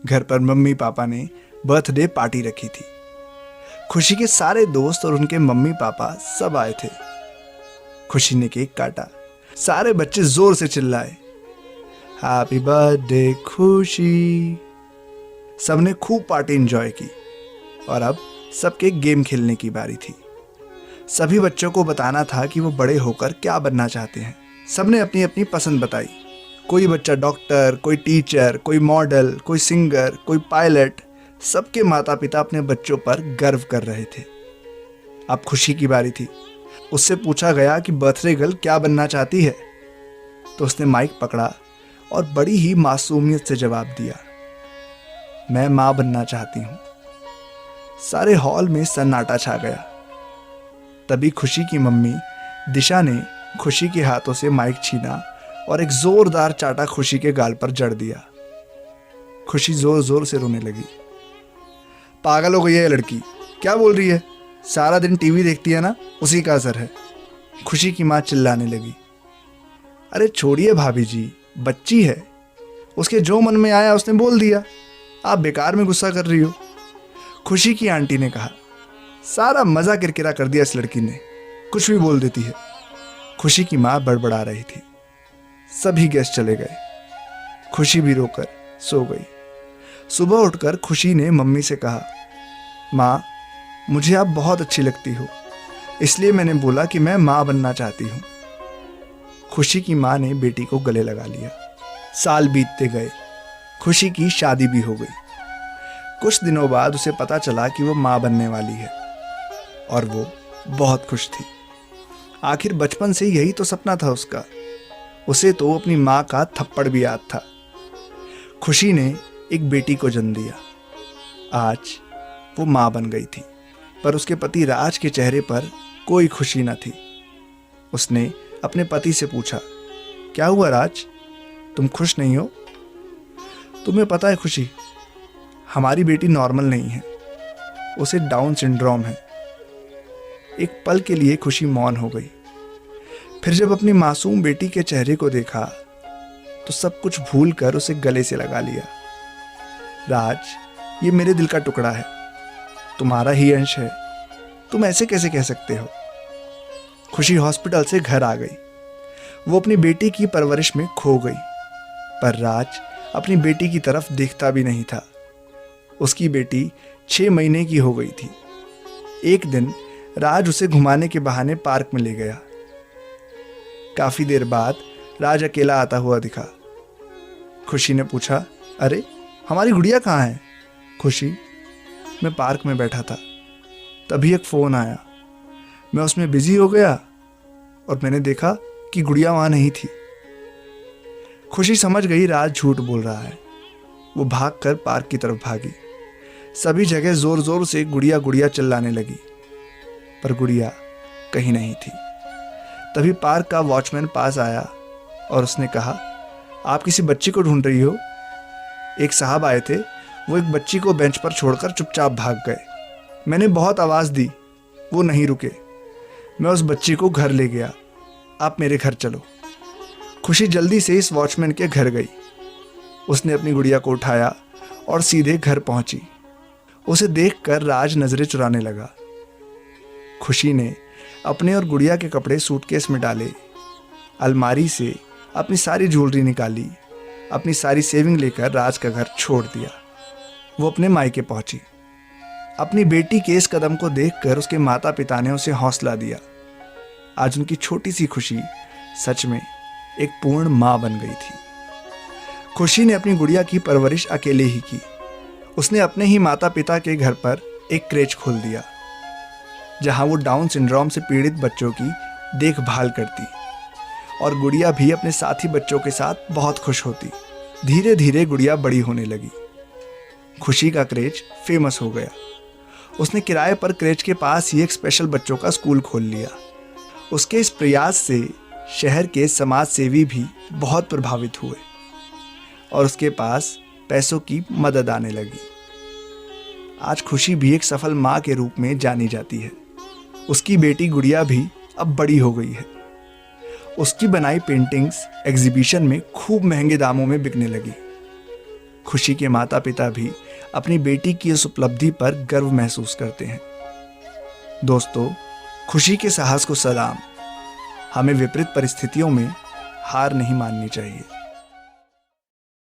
घर पर mummy papa ने बर्थडे पार्टी रखी थी। खुशी के सारे दोस्त और उनके मम्मी पापा सब आए थे। खुशी ने केक काटा। सारे बच्चे जोर से चिल्लाए, हैप्पी बर्थडे खुशी। सबने खूब पार्टी एंजॉय की और अब सबके गेम खेलने की बारी थी। सभी बच्चों को बताना था कि वो बड़े होकर क्या बनना चाहते हैं। सबने अपनी अपनी पसंद बताई। कोई बच्चा डॉक्टर, कोई टीचर, कोई मॉडल, कोई सिंगर, कोई पायलट। सबके माता पिता अपने बच्चों पर गर्व कर रहे थे। अब खुशी की बारी थी। उससे पूछा गया कि बर्थडे गर्ल क्या बनना चाहती है, तो उसने माइक पकड़ा और बड़ी ही मासूमियत से जवाब दिया, मैं मां बनना चाहती हूं। सारे हॉल में सन्नाटा छा गया। तभी खुशी की मम्मी दिशा ने खुशी के हाथों से माइक छीना और एक जोरदार चाटा खुशी के गाल पर जड़ दिया। खुशी जोर जोर से रोने लगी। पागल हो गई है ये लड़की, क्या बोल रही है? सारा दिन टीवी देखती है ना, उसी का असर है। खुशी की मां चिल्लाने लगी। अरे छोड़िए भाभी जी, बच्ची है, उसके जो मन में आया उसने बोल दिया, आप बेकार में गुस्सा कर रही हो। खुशी की आंटी ने कहा। सारा मजा किरकिरा कर दिया इस लड़की ने, कुछ भी बोल देती है। खुशी की मां बड़बड़ा रही थी। सभी गेस्ट चले गए। खुशी भी रोकर सो गई। सुबह उठकर खुशी ने मम्मी से कहा, मां, मुझे आप बहुत अच्छी लगती हो, इसलिए मैंने बोला कि मैं मां बनना चाहती हूं। खुशी की मां ने बेटी को गले लगा लिया। साल बीतते गए। खुशी की शादी भी हो गई। कुछ दिनों बाद उसे पता चला कि वो मां बनने वाली है और वो बहुत खुश थी। आखिर बचपन से यही तो सपना था उसका। उसे तो अपनी मां का थप्पड़ भी याद था। खुशी ने एक बेटी को जन्म दिया। आज वो मां बन गई थी, पर उसके पति राज के चेहरे पर कोई खुशी न थी। उसने अपने पति से पूछा, क्या हुआ राज, तुम खुश नहीं हो? तुम्हें पता है खुशी, हमारी बेटी नॉर्मल नहीं है, उसे डाउन सिंड्रोम है। एक पल के लिए खुशी मौन हो गई। फिर जब अपनी मासूम बेटी के चेहरे को देखा तो सब कुछ भूलकर उसे गले से लगा लिया। राज, ये मेरे दिल का टुकड़ा है, तुम्हारा ही अंश है, तुम ऐसे कैसे कह सकते हो? खुशी हॉस्पिटल से घर आ गई। वो अपनी बेटी की परवरिश में खो गई, पर राज अपनी बेटी की तरफ देखता भी नहीं था। उसकी बेटी 6 महीने की हो गई थी। एक दिन राज उसे घुमाने के बहाने पार्क में ले गया। काफी देर बाद राज अकेला आता हुआ दिखा। खुशी ने पूछा, अरे हमारी गुड़िया कहाँ है? खुशी, मैं पार्क में बैठा था, तभी एक फोन आया, मैं उसमें बिजी हो गया और मैंने देखा कि गुड़िया वहां नहीं थी। खुशी समझ गई राज झूठ बोल रहा है। वो भागकर पार्क की तरफ भागी। सभी जगह जोर जोर से गुड़िया गुड़िया चिल्लाने लगी, पर गुड़िया कहीं नहीं थी। तभी पार्क का वॉचमैन पास आया और उसने कहा, आप किसी बच्ची को ढूंढ रही हो? एक साहब आए थे, वो एक बच्ची को बेंच पर छोड़कर चुपचाप भाग गए। मैंने बहुत आवाज़ दी, वो नहीं रुके। मैं उस बच्ची को घर ले गया, आप मेरे घर चलो। खुशी जल्दी से इस वॉचमैन के घर गई। उसने अपनी गुड़िया को उठाया और सीधे घर पहुंची। उसे देखकर राज नजरें चुराने लगा। खुशी ने अपने और गुड़िया के कपड़े सूटकेस में डाले, अलमारी से अपनी सारी ज्वेलरी निकाली, अपनी सारी सेविंग लेकर राज का घर छोड़ दिया। वो अपने मायके पहुंची। अपनी बेटी के इस कदम को देखकर उसके माता पिता ने उसे हौसला दिया। आज उनकी छोटी सी खुशी सच में एक पूर्ण मां बन गई थी। खुशी ने अपनी गुड़िया की परवरिश अकेले ही की। उसने अपने ही माता पिता के घर पर एक क्रेच खोल दिया, जहां वो डाउन सिंड्रोम से पीड़ित बच्चों की देखभाल करती और गुड़िया भी अपने साथी बच्चों के साथ बहुत खुश होती। धीरे धीरे गुड़िया बड़ी होने लगी। खुशी का क्रेच फेमस हो गया। उसने किराए पर क्रेच के पास ही एक स्पेशल बच्चों का स्कूल खोल लिया। उसके इस प्रयास से शहर के समाज सेवी भी बहुत प्रभावित हुए और उसके पास पैसों की मदद आने लगी। आज खुशी भी एक सफल मां के रूप में जानी जाती है। उसकी बेटी गुड़िया भी अब बड़ी हो गई है। उसकी बनाई पेंटिंग्स एग्जीबिशन में खूब महंगे दामों में बिकने लगी। खुशी के माता पिता भी अपनी बेटी की इस उपलब्धि पर गर्व महसूस करते हैं। दोस्तों, खुशी के साहस को सलाम। हमें विपरीत परिस्थितियों में हार नहीं माननी चाहिए।